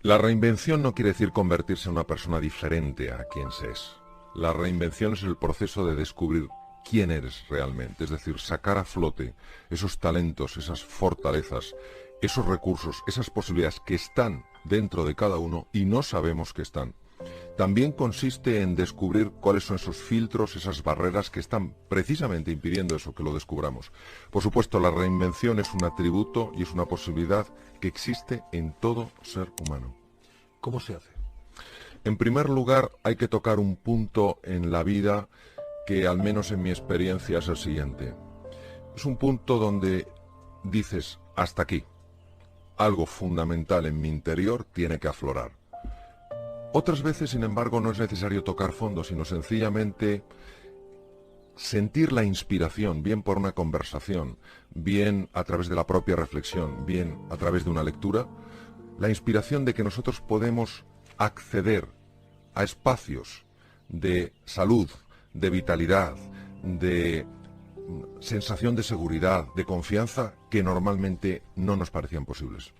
La reinvención no quiere decir convertirse en una persona diferente a quien se es. La reinvención es el proceso de descubrir quién eres realmente, es decir, sacar a flote esos talentos, esas fortalezas, esos recursos, esas posibilidades que están dentro de cada uno y no sabemos que están. También consiste en descubrir cuáles son esos filtros, esas barreras que están precisamente impidiendo eso, que lo descubramos. Por supuesto, la reinvención es un atributo y es una posibilidad que existe en todo ser humano. ¿Cómo se hace? En primer lugar, hay que tocar un punto en la vida que, al menos en mi experiencia, es el siguiente. Es un punto donde dices, hasta aquí. Algo fundamental en mi interior tiene que aflorar. Otras veces, sin embargo, no es necesario tocar fondo, sino sencillamente sentir la inspiración, bien por una conversación, bien a través de la propia reflexión, bien a través de una lectura, la inspiración de que nosotros podemos acceder a espacios de salud, de vitalidad, de sensación de seguridad, de confianza, que normalmente no nos parecían posibles.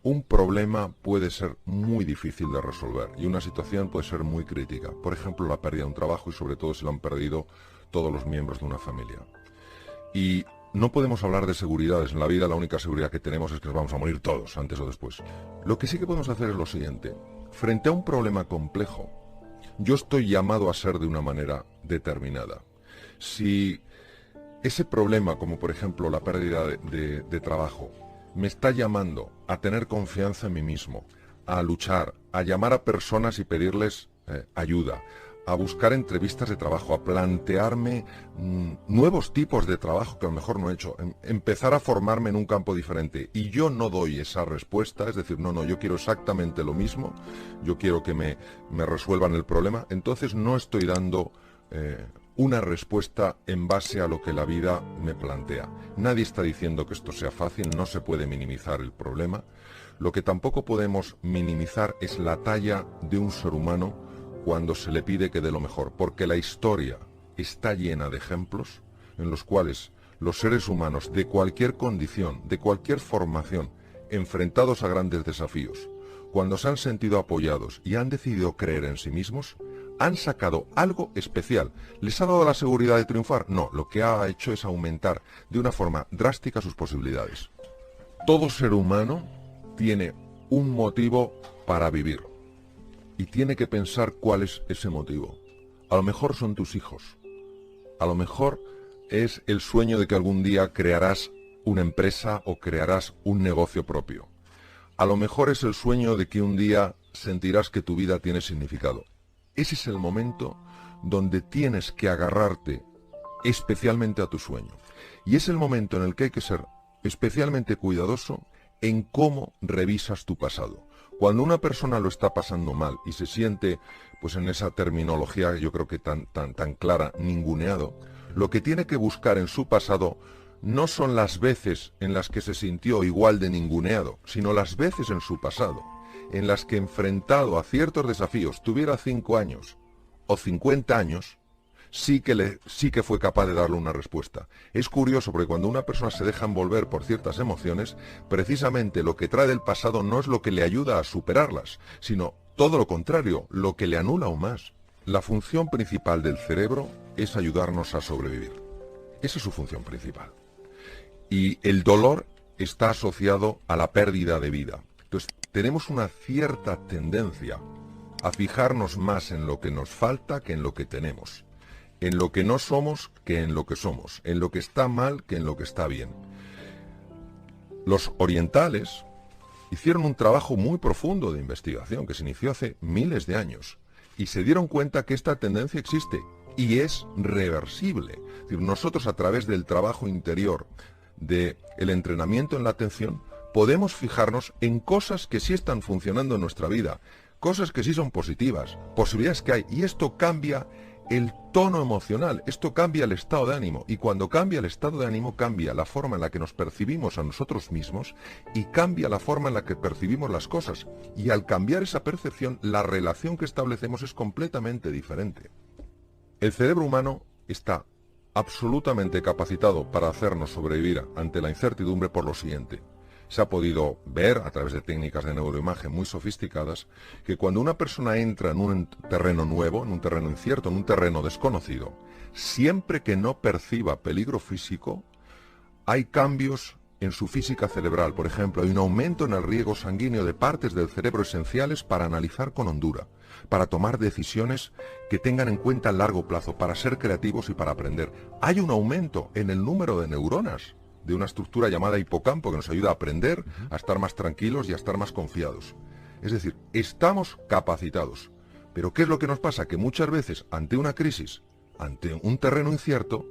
Un problema puede ser muy difícil de resolver y una situación puede ser muy crítica. Por ejemplo, la pérdida de un trabajo y sobre todo si lo han perdido todos los miembros de una familia. Y no podemos hablar de seguridades. En la vida la única seguridad que tenemos es que nos vamos a morir todos, antes o después. Lo que sí que podemos hacer es lo siguiente. Frente a un problema complejo, yo estoy llamado a ser de una manera determinada. Si ese problema, como por ejemplo la pérdida de trabajo, me está llamando a tener confianza en mí mismo, a luchar, a llamar a personas y pedirles ayuda, a buscar entrevistas de trabajo, a plantearme nuevos tipos de trabajo que a lo mejor no he hecho, empezar a formarme en un campo diferente. Y yo no doy esa respuesta, es decir, no, yo quiero exactamente lo mismo, yo quiero que me resuelvan el problema, entonces no estoy dando una respuesta en base a lo que la vida me plantea. Nadie está diciendo que esto sea fácil, no se puede minimizar el problema. Lo que tampoco podemos minimizar es la talla de un ser humano cuando se le pide que dé lo mejor, porque la historia está llena de ejemplos en los cuales los seres humanos de cualquier condición, de cualquier formación, enfrentados a grandes desafíos, cuando se han sentido apoyados y han decidido creer en sí mismos, han sacado algo especial. ¿Les ha dado la seguridad de triunfar? No, lo que ha hecho es aumentar de una forma drástica sus posibilidades. Todo ser humano tiene un motivo para vivir y tiene que pensar cuál es ese motivo. A lo mejor son tus hijos, a lo mejor es el sueño de que algún día crearás una empresa o crearás un negocio propio. A lo mejor es el sueño de que un día sentirás que tu vida tiene significado. Ese es el momento donde tienes que agarrarte especialmente a tu sueño. Y es el momento en el que hay que ser especialmente cuidadoso en cómo revisas tu pasado. Cuando una persona lo está pasando mal y se siente, pues en esa terminología yo creo que tan clara, ninguneado, lo que tiene que buscar en su pasado no son las veces en las que se sintió igual de ninguneado, sino las veces en su pasado en las que, enfrentado a ciertos desafíos, tuviera 5 años o 50 años, sí que fue capaz de darle una respuesta. Es curioso porque cuando una persona se deja envolver por ciertas emociones, precisamente lo que trae del pasado no es lo que le ayuda a superarlas, sino todo lo contrario, lo que le anula aún más. La función principal del cerebro es ayudarnos a sobrevivir. Esa es su función principal. Y el dolor está asociado a la pérdida de vida. Entonces, tenemos una cierta tendencia a fijarnos más en lo que nos falta que en lo que tenemos, en lo que no somos que en lo que somos, en lo que está mal que en lo que está bien. Los orientales hicieron un trabajo muy profundo de investigación que se inició hace miles de años y se dieron cuenta que esta tendencia existe y es reversible. Es decir, nosotros a través del trabajo interior, del entrenamiento en la atención, podemos fijarnos en cosas que sí están funcionando en nuestra vida, cosas que sí son positivas, posibilidades que hay, y esto cambia el tono emocional, esto cambia el estado de ánimo, y cuando cambia el estado de ánimo cambia la forma en la que nos percibimos a nosotros mismos y cambia la forma en la que percibimos las cosas, y al cambiar esa percepción, la relación que establecemos es completamente diferente. El cerebro humano está absolutamente capacitado para hacernos sobrevivir ante la incertidumbre por lo siguiente. Se ha podido ver, a través de técnicas de neuroimagen muy sofisticadas, que cuando una persona entra en un terreno nuevo, en un terreno incierto, en un terreno desconocido, siempre que no perciba peligro físico, hay cambios en su física cerebral. Por ejemplo, hay un aumento en el riego sanguíneo de partes del cerebro esenciales para analizar con hondura, para tomar decisiones que tengan en cuenta el largo plazo, para ser creativos y para aprender. Hay un aumento en el número de neuronas de una estructura llamada hipocampo que nos ayuda a aprender, a estar más tranquilos y a estar más confiados. Es decir, estamos capacitados. Pero ¿qué es lo que nos pasa? Que muchas veces, ante una crisis, ante un terreno incierto,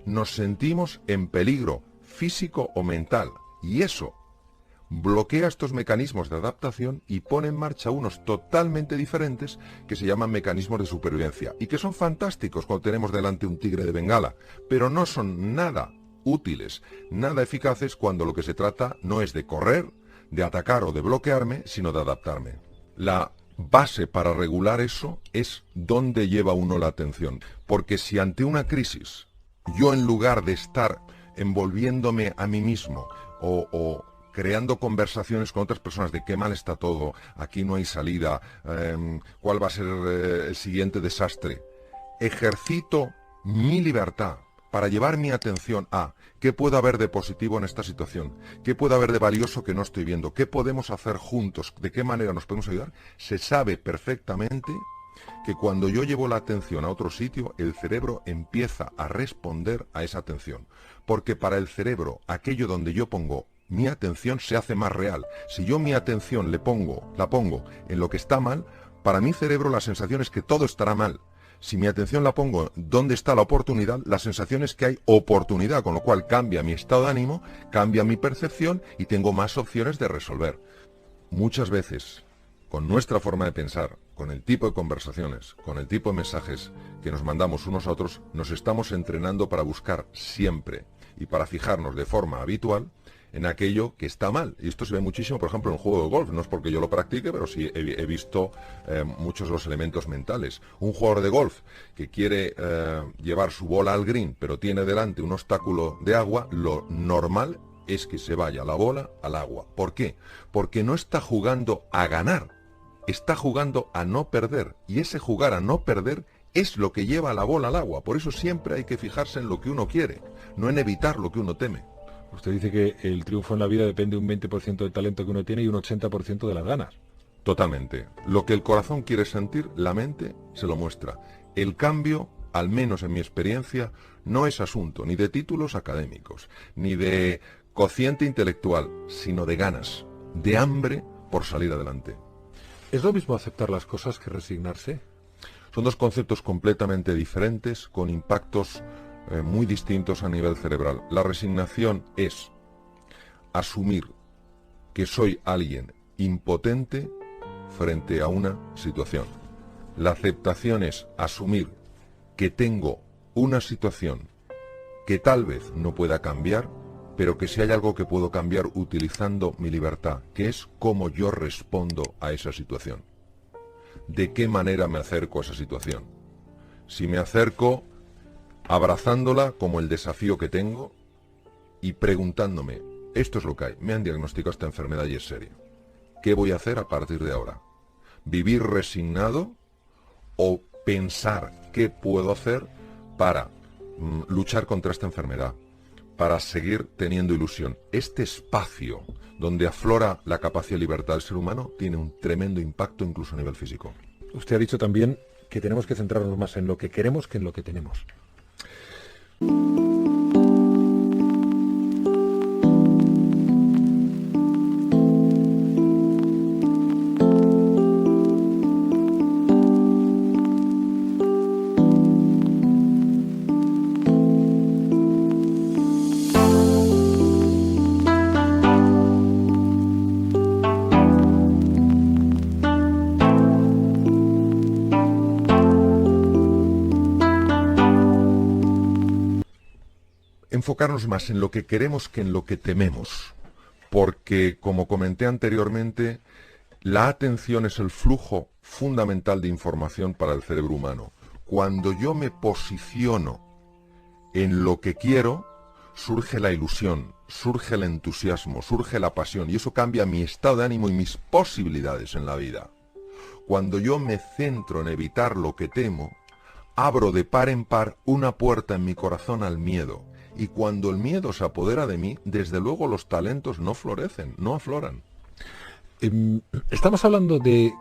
nos sentimos en peligro físico o mental, y eso bloquea estos mecanismos de adaptación y pone en marcha unos totalmente diferentes que se llaman mecanismos de supervivencia, y que son fantásticos cuando tenemos delante un tigre de Bengala, pero no son nada útiles, nada eficaces cuando lo que se trata no es de correr, de atacar o de bloquearme, sino de adaptarme. La base para regular eso es dónde lleva uno la atención, porque si ante una crisis yo, en lugar de estar envolviéndome a mí mismo o creando conversaciones con otras personas de qué mal está todo, aquí no hay salida, cuál va a ser el siguiente desastre, ejercito mi libertad para llevar mi atención a qué puede haber de positivo en esta situación, qué puede haber de valioso que no estoy viendo, qué podemos hacer juntos, de qué manera nos podemos ayudar. Se sabe perfectamente que cuando yo llevo la atención a otro sitio, el cerebro empieza a responder a esa atención. Porque para el cerebro, aquello donde yo pongo mi atención se hace más real. Si yo mi atención la pongo en lo que está mal, para mi cerebro la sensación es que todo estará mal. Si mi atención la pongo donde está la oportunidad, la sensación es que hay oportunidad, con lo cual cambia mi estado de ánimo, cambia mi percepción y tengo más opciones de resolver. Muchas veces, con nuestra forma de pensar, con el tipo de conversaciones, con el tipo de mensajes que nos mandamos unos a otros, nos estamos entrenando para buscar siempre y para fijarnos de forma habitual en aquello que está mal. Y esto se ve muchísimo, por ejemplo, en un juego de golf. No es porque yo lo practique, pero sí he visto muchos de los elementos mentales. Un jugador de golf que quiere llevar su bola al green, pero tiene delante un obstáculo de agua, lo normal es que se vaya la bola al agua. ¿Por qué? Porque no está jugando a ganar, está jugando a no perder. Y ese jugar a no perder es lo que lleva la bola al agua. Por eso siempre hay que fijarse en lo que uno quiere, no en evitar lo que uno teme. Usted dice que el triunfo en la vida depende un 20% del talento que uno tiene y un 80% de las ganas. Totalmente. Lo que el corazón quiere sentir, la mente se lo muestra. El cambio, al menos en mi experiencia, no es asunto ni de títulos académicos, ni de cociente intelectual, sino de ganas, de hambre por salir adelante. ¿Es lo mismo aceptar las cosas que resignarse? Son dos conceptos completamente diferentes, con impactos muy distintos a nivel cerebral. La resignación es asumir que soy alguien impotente frente a una situación. La aceptación es asumir que tengo una situación que tal vez no pueda cambiar, pero que si hay algo que puedo cambiar utilizando mi libertad, que es cómo yo respondo a esa situación. ¿De qué manera me acerco a esa situación? Si me acerco abrazándola como el desafío que tengo y preguntándome, esto es lo que hay, me han diagnosticado esta enfermedad y es seria. ¿Qué voy a hacer a partir de ahora? ¿Vivir resignado o pensar qué puedo hacer para luchar contra esta enfermedad, para seguir teniendo ilusión? Este espacio donde aflora la capacidad y libertad del ser humano tiene un tremendo impacto incluso a nivel físico. Usted ha dicho también que tenemos que centrarnos más en lo que queremos que en lo que tenemos. Enfocarnos más en lo que queremos que en lo que tememos, porque, como comenté anteriormente, la atención es el flujo fundamental de información para el cerebro humano. Cuando yo me posiciono en lo que quiero, surge la ilusión, surge el entusiasmo, surge la pasión, y eso cambia mi estado de ánimo y mis posibilidades en la vida. Cuando yo me centro en evitar lo que temo, abro de par en par una puerta en mi corazón al miedo, y cuando el miedo se apodera de mí, desde luego los talentos no florecen, no afloran. Estamos hablando de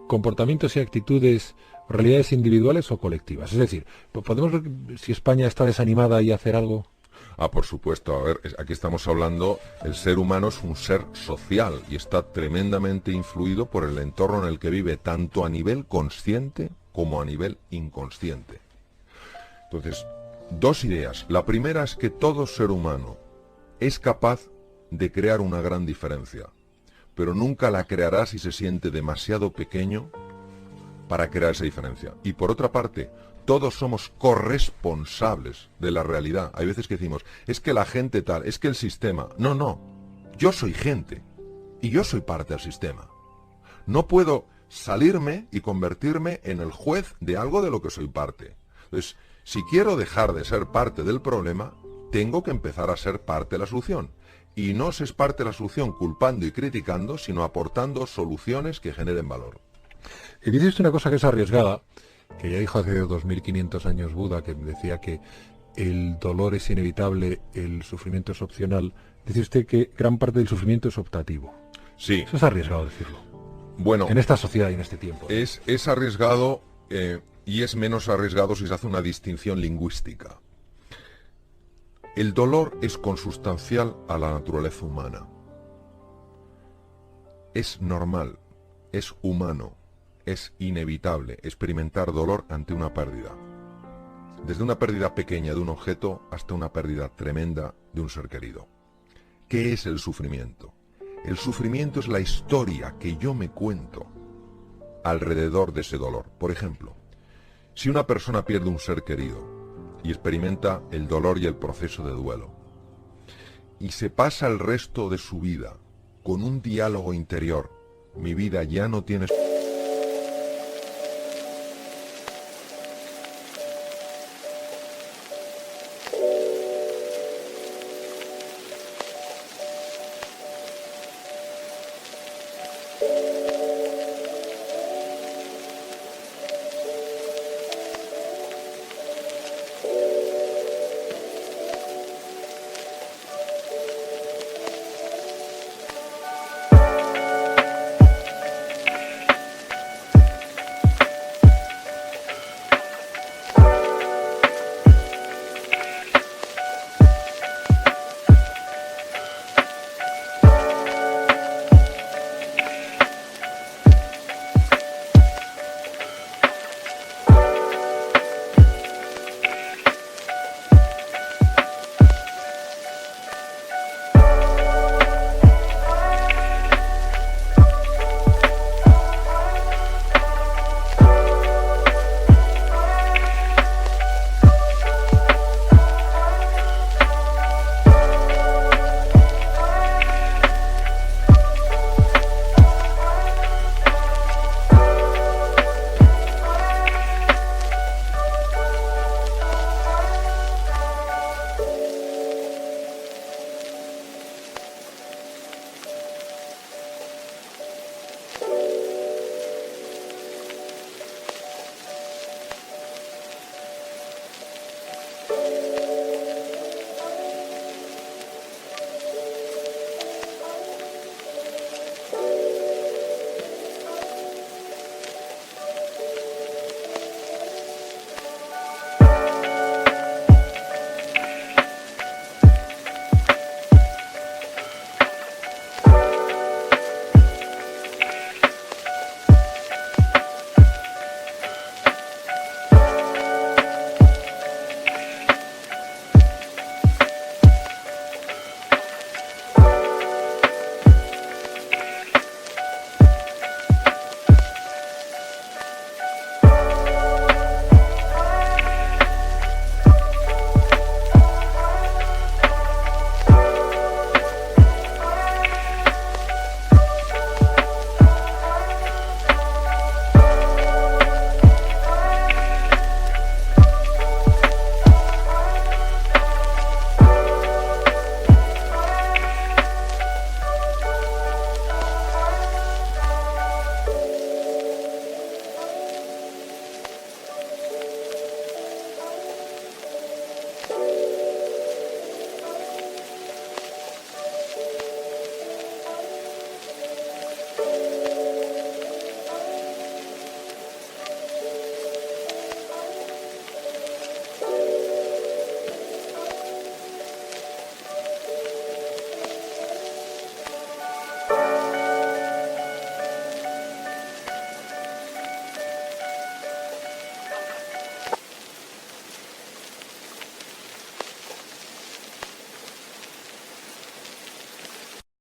comportamientos y actitudes, realidades individuales o colectivas. Es decir, ¿podemos ver si España está desanimada y hacer algo? Por supuesto, a ver, aquí estamos hablando, el ser humano es un ser social y está tremendamente influido por el entorno en el que vive, tanto a nivel consciente como a nivel inconsciente. Entonces, dos ideas. La primera es que todo ser humano es capaz de crear una gran diferencia, pero nunca la creará si se siente demasiado pequeño para crear esa diferencia. Y por otra parte, todos somos corresponsables de la realidad. Hay veces que decimos, es que la gente tal, es que el sistema. No, no, yo soy gente y yo soy parte del sistema. No puedo salirme y convertirme en el juez de algo de lo que soy parte. Entonces, si quiero dejar de ser parte del problema, tengo que empezar a ser parte de la solución. Y no se es parte de la solución culpando y criticando, sino aportando soluciones que generen valor. Y dice usted una cosa que es arriesgada, que ya dijo hace 2500 años Buda, que decía que el dolor es inevitable, el sufrimiento es opcional. Dice usted que gran parte del sufrimiento es optativo. Sí. Eso es arriesgado decirlo. Bueno, en esta sociedad y en este tiempo. Es arriesgado y es menos arriesgado si se hace una distinción lingüística. El dolor es consustancial a la naturaleza humana. Es normal, es humano, es inevitable experimentar dolor ante una pérdida. Desde una pérdida pequeña de un objeto hasta una pérdida tremenda de un ser querido. ¿Qué es el sufrimiento? El sufrimiento es la historia que yo me cuento alrededor de ese dolor. Por ejemplo, si una persona pierde un ser querido y experimenta el dolor y el proceso de duelo, y se pasa el resto de su vida con un diálogo interior, mi vida ya no tiene...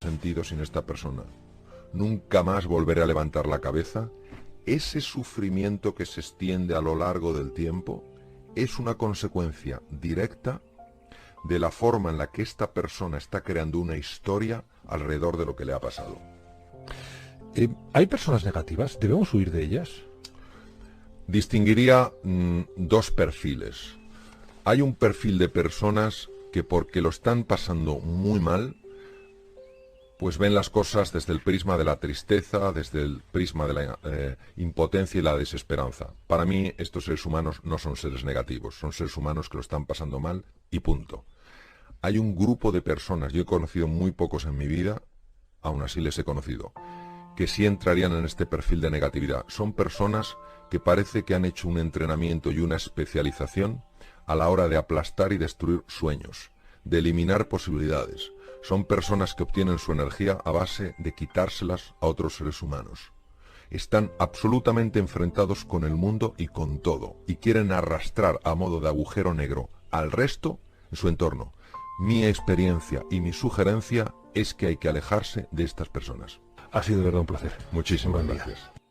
sentido sin esta persona. Nunca más volveré a levantar la cabeza. Ese sufrimiento que se extiende a lo largo del tiempo es una consecuencia directa de la forma en la que esta persona está creando una historia alrededor de lo que le ha pasado. ¿Hay personas negativas? ¿Debemos huir de ellas? Distinguiría dos perfiles. Hay un perfil de personas que porque lo están pasando muy mal, pues ven las cosas desde el prisma de la tristeza, desde el prisma de la impotencia y la desesperanza. Para mí, estos seres humanos no son seres negativos, son seres humanos que lo están pasando mal y punto. Hay un grupo de personas, yo he conocido muy pocos en mi vida, aún así les he conocido, que sí entrarían en este perfil de negatividad. Son personas que parece que han hecho un entrenamiento y una especialización a la hora de aplastar y destruir sueños, de eliminar posibilidades. Son personas que obtienen su energía a base de quitárselas a otros seres humanos. Están absolutamente enfrentados con el mundo y con todo, y quieren arrastrar a modo de agujero negro al resto en su entorno. Mi experiencia y mi sugerencia es que hay que alejarse de estas personas. Ha sido de verdad un placer. Muchísimas Buen día. gracias.